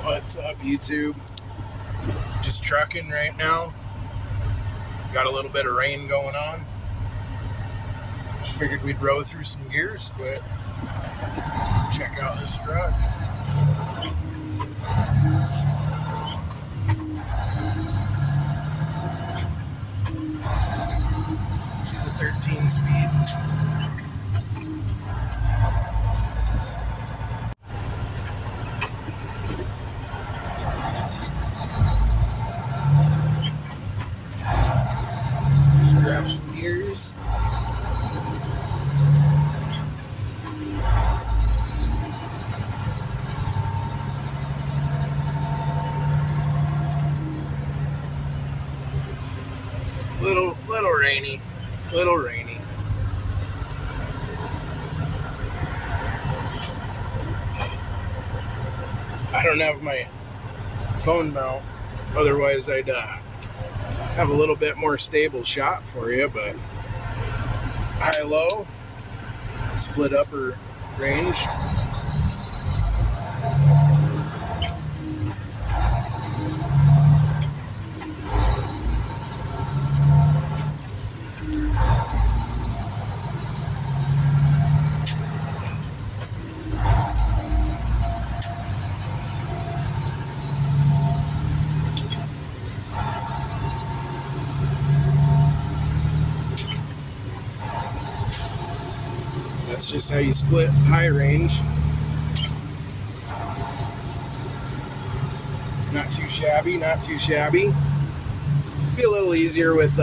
What's up, YouTube? Just trucking right now. Got a little bit of rain going on. Just figured we'd row through some gears quick. Check out this truck. She's a 13 speed. Just grab some gears. Little rainy. I don't have my phone mount, otherwise I'd have a little bit more stable shot for you, but high-low, split upper range. That's just how you split high range. Not too shabby, not too shabby. Be a little easier with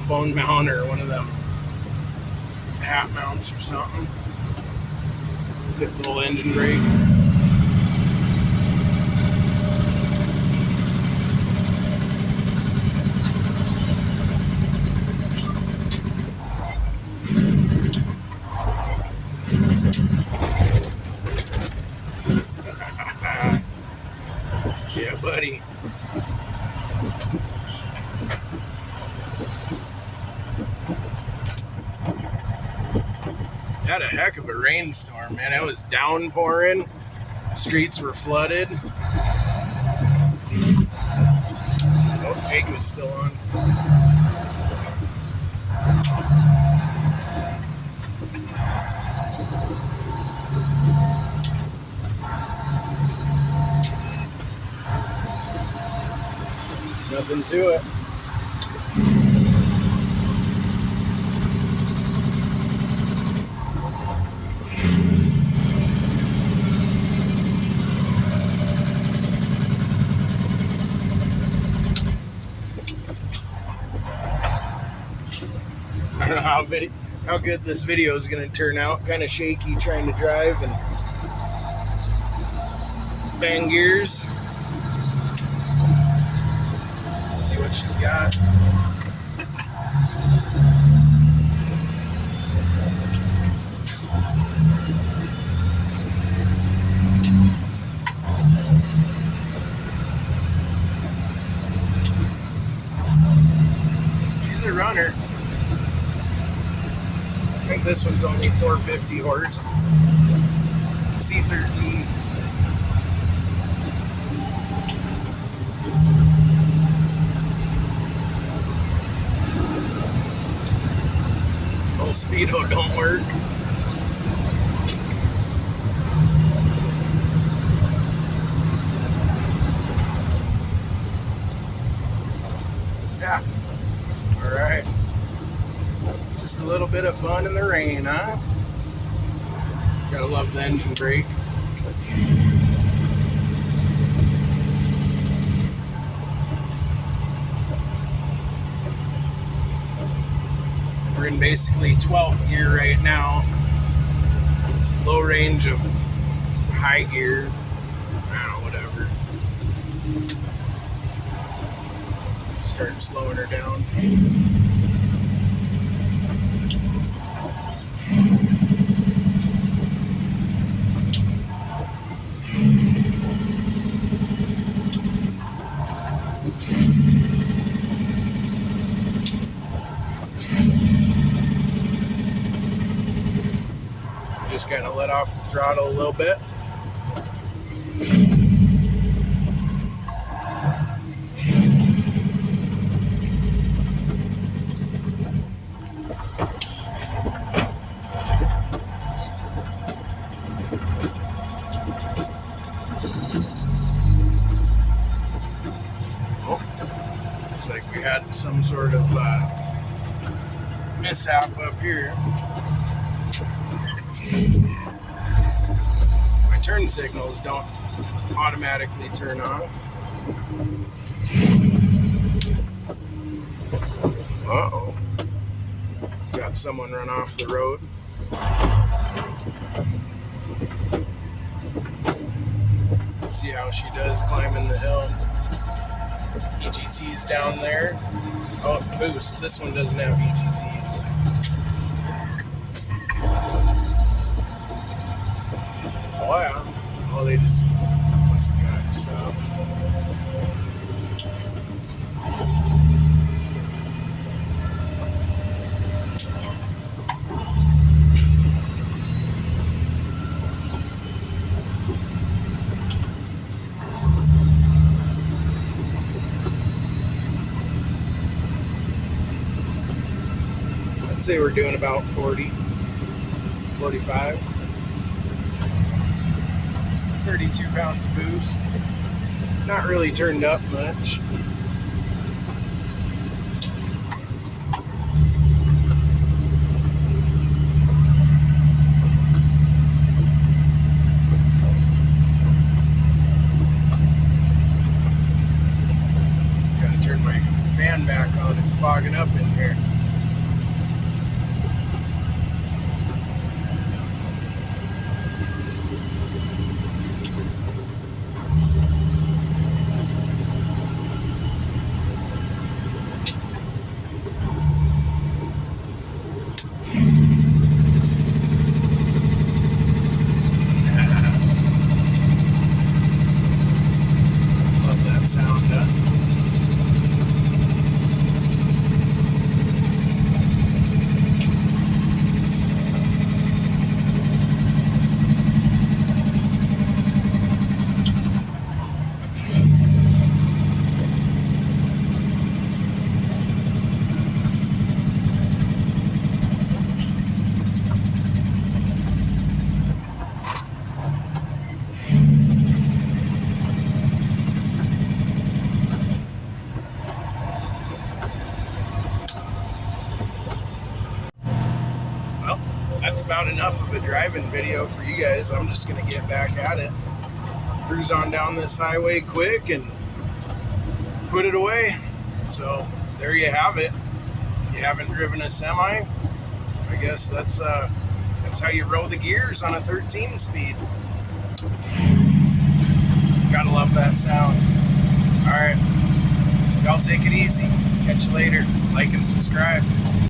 phone mount or one of them hat mounts or something. Good little engine brake. Yeah, buddy. Had a heck of a rainstorm, man. It was downpouring. Streets were flooded. Oh, Jake was still on. Nothing to it. I don't know how good this video is going to turn out. Kind of shaky trying to drive and bang gears. See what she's got. She's a runner. I think this one's only 450 horse. C13. Speedo don't work. Yeah. Alright. Just a little bit of fun in the rain, huh? Gotta love the engine brake. We're in basically 12th gear right now. It's low range of high gear. I don't know, whatever. Starting slowing her down. Just kind of let off the throttle a little bit. Looks like we had some sort of mishap up here. My turn signals don't automatically turn off. Uh-oh. Got someone run off the road. See how she does climbing the hill. EGT's down there. Oh, boost. This one doesn't have EGTs. Oh, yeah. Oh, they just must have got stopped. I'd say we're doing about 40, 45. 32 pounds boost. Not really turned up much. Gotta turn my fan back on. It's fogging up in here. Sound That's about enough of a driving video for you guys. I'm just gonna get back at it. Cruise on down this highway quick and put it away. So there you have it. If you haven't driven a semi, I guess that's how you roll the gears on a 13 speed. Gotta love that sound. All right, y'all take it easy. Catch you later. Like and subscribe.